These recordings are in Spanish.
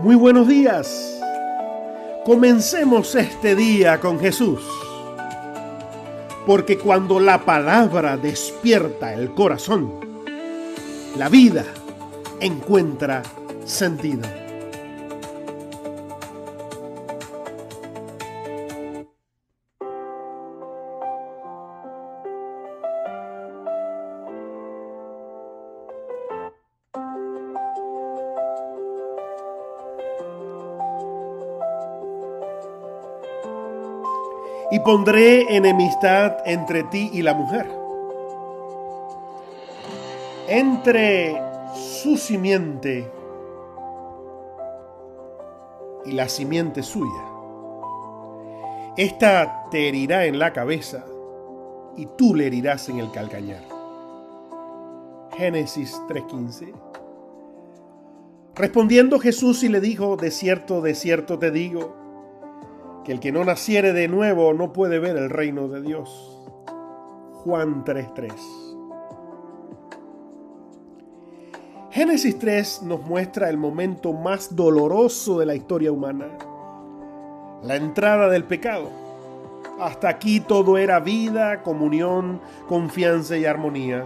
Muy buenos días. Comencemos este día con Jesús. Porque cuando la palabra despierta el corazón, la vida encuentra sentido. Y pondré enemistad entre ti y la mujer, entre su simiente y la simiente suya. Esta te herirá en la cabeza y tú le herirás en el calcañar. Génesis 3:15. Respondiendo Jesús y le dijo: de cierto te digo, que el que no naciere de nuevo no puede ver el reino de Dios. Juan 3:3. Génesis 3 nos muestra el momento más doloroso de la historia humana: la entrada del pecado. Hasta aquí todo era vida, comunión, confianza y armonía.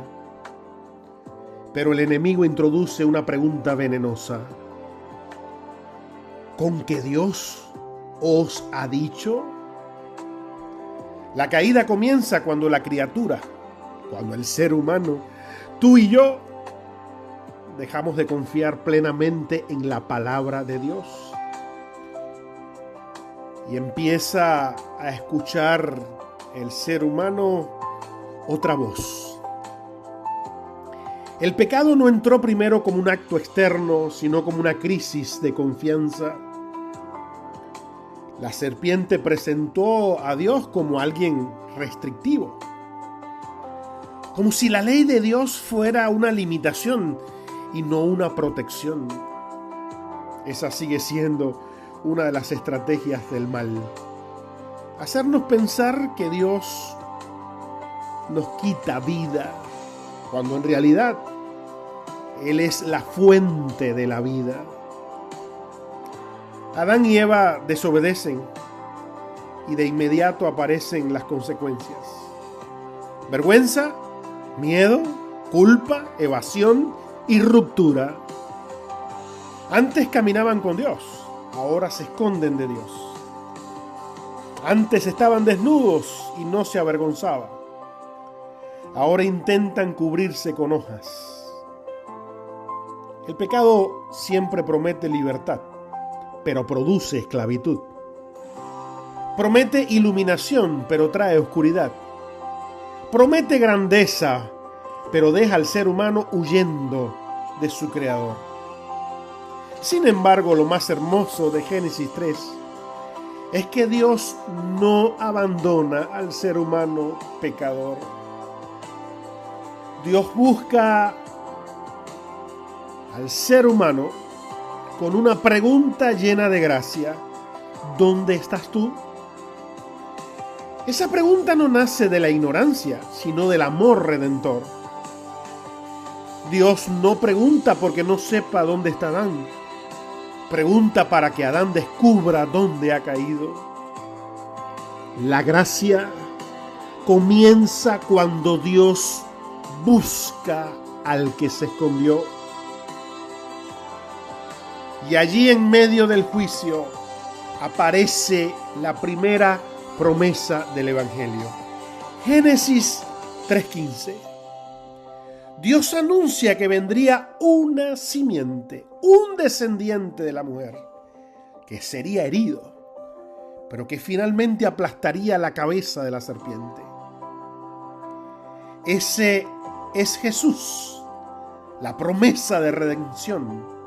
Pero el enemigo introduce una pregunta venenosa: ¿con qué Dios os ha dicho? La caída comienza cuando la criatura, cuando el ser humano, tú y yo, dejamos de confiar plenamente en la palabra de Dios y empieza a escuchar el ser humano otra voz. El pecado no entró primero como un acto externo, sino como una crisis de confianza. La serpiente presentó a Dios como alguien restrictivo, como si la ley de Dios fuera una limitación y no una protección. Esa sigue siendo una de las estrategias del mal: hacernos pensar que Dios nos quita vida, cuando en realidad Él es la fuente de la vida. Adán y Eva desobedecen y de inmediato aparecen las consecuencias: vergüenza, miedo, culpa, evasión y ruptura. Antes caminaban con Dios, ahora se esconden de Dios. Antes estaban desnudos y no se avergonzaban, ahora intentan cubrirse con hojas. El pecado siempre promete libertad, pero produce esclavitud. Promete iluminación, pero trae oscuridad. Promete grandeza, pero deja al ser humano huyendo de su creador. Sin embargo, lo más hermoso de Génesis 3 es que Dios no abandona al ser humano pecador. Dios busca al ser humano con una pregunta llena de gracia: ¿dónde estás tú? Esa pregunta no nace de la ignorancia, sino del amor redentor. Dios no pregunta porque no sepa dónde está Adán. Pregunta para que Adán descubra dónde ha caído. La gracia comienza cuando Dios busca al que se escondió. Y allí, en medio del juicio, aparece la primera promesa del Evangelio. Génesis 3:15. Dios anuncia que vendría una simiente, un descendiente de la mujer, que sería herido, pero que finalmente aplastaría la cabeza de la serpiente. Ese es Jesús, la promesa de redención.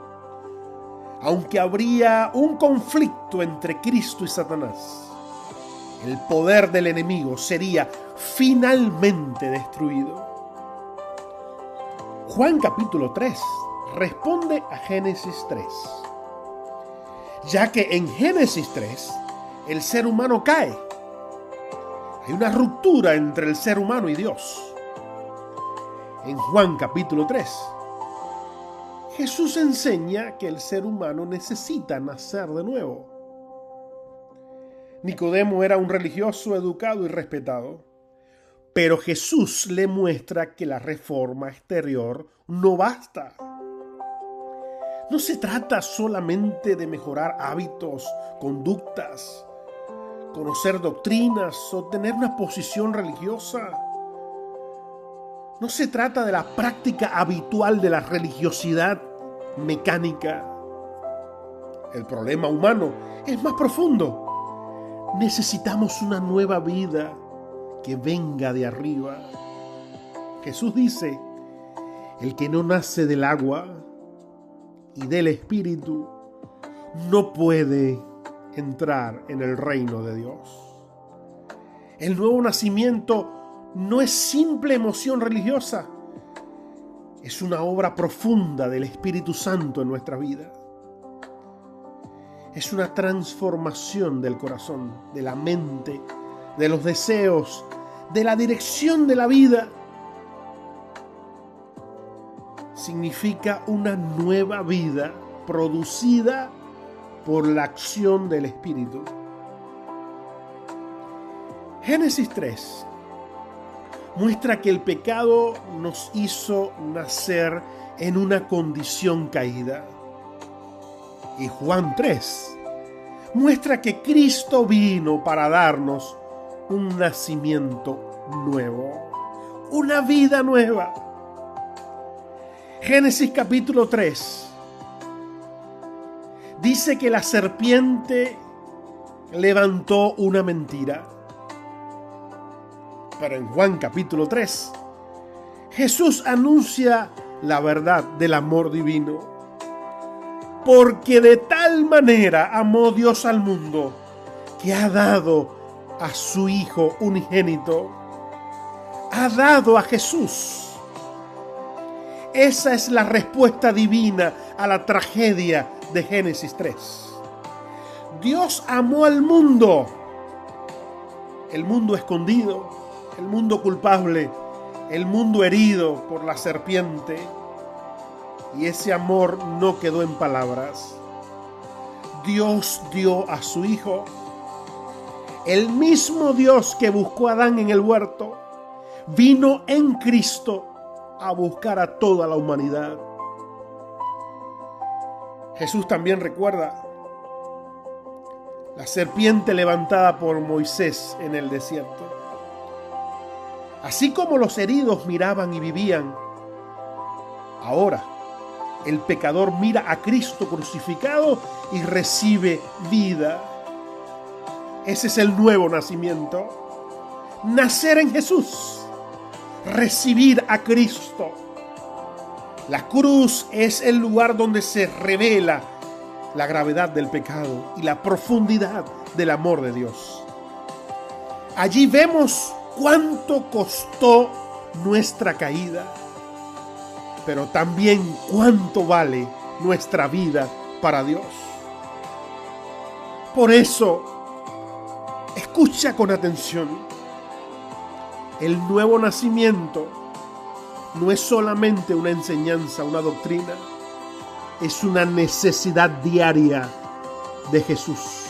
Aunque habría un conflicto entre Cristo y Satanás, el poder del enemigo sería finalmente destruido. Juan capítulo 3 responde a Génesis 3, ya que en Génesis 3 el ser humano cae. Hay una ruptura entre el ser humano y Dios. En Juan capítulo 3, Jesús enseña que el ser humano necesita nacer de nuevo. Nicodemo era un religioso educado y respetado, pero Jesús le muestra que la reforma exterior no basta. No se trata solamente de mejorar hábitos, conductas, conocer doctrinas o tener una posición religiosa. No se trata de la práctica habitual de la religiosidad mecánica. El problema humano es más profundo. Necesitamos una nueva vida que venga de arriba. Jesús dice, el que no nace del agua y del Espíritu no puede entrar en el reino de Dios. El nuevo nacimiento no es simple emoción religiosa, es una obra profunda del Espíritu Santo en nuestra vida. Es una transformación del corazón, de la mente, de los deseos, de la dirección de la vida. Significa una nueva vida producida por la acción del Espíritu. Génesis 3 muestra que el pecado nos hizo nacer en una condición caída. Y Juan 3 muestra que Cristo vino para darnos un nacimiento nuevo, una vida nueva. Génesis capítulo 3 dice que la serpiente levantó una mentira. Pero en Juan capítulo 3, Jesús anuncia la verdad del amor divino. Porque de tal manera amó Dios al mundo, que ha dado a su Hijo unigénito. Ha dado a Jesús. Esa es la respuesta divina a la tragedia de Génesis 3. Dios amó al mundo, el mundo escondido, el mundo culpable, el mundo herido por la serpiente. Y ese amor no quedó en palabras. Dios dio a su Hijo. El mismo Dios que buscó a Adán en el huerto, vino en Cristo a buscar a toda la humanidad. Jesús también recuerda la serpiente levantada por Moisés en el desierto. Así como los heridos miraban y vivían, ahora el pecador mira a Cristo crucificado y recibe vida. Ese es el nuevo nacimiento. Nacer en Jesús, recibir a Cristo. La cruz es el lugar donde se revela la gravedad del pecado y la profundidad del amor de Dios. Allí vemos cuánto costó nuestra caída, pero también cuánto vale nuestra vida para Dios. Por eso, escucha con atención. El nuevo nacimiento no es solamente una enseñanza, una doctrina, es una necesidad diaria de Jesús.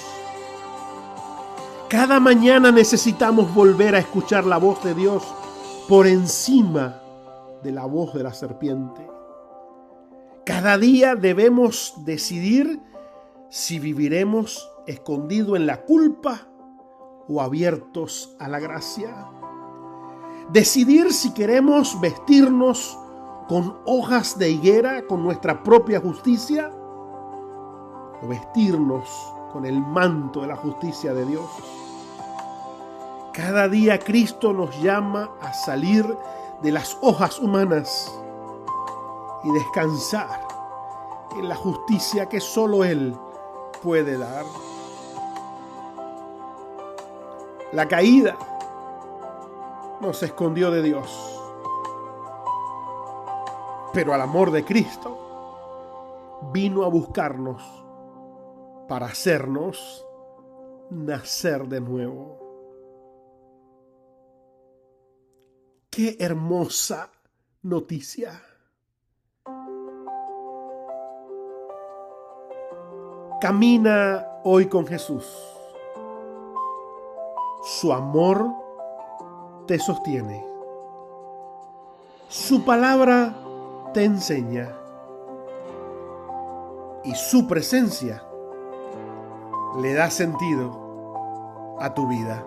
Cada mañana necesitamos volver a escuchar la voz de Dios por encima de la voz de la serpiente. Cada día debemos decidir si viviremos escondidos en la culpa o abiertos a la gracia. Decidir si queremos vestirnos con hojas de higuera, con nuestra propia justicia, o vestirnos con el manto de la justicia de Dios. Cada día Cristo nos llama a salir de las hojas humanas y descansar en la justicia que solo Él puede dar. La caída nos escondió de Dios, pero el amor de Cristo vino a buscarnos para hacernos nacer de nuevo. ¡Qué hermosa noticia! Camina hoy con Jesús. Su amor te sostiene. Su palabra te enseña. Y su presencia le da sentido a tu vida.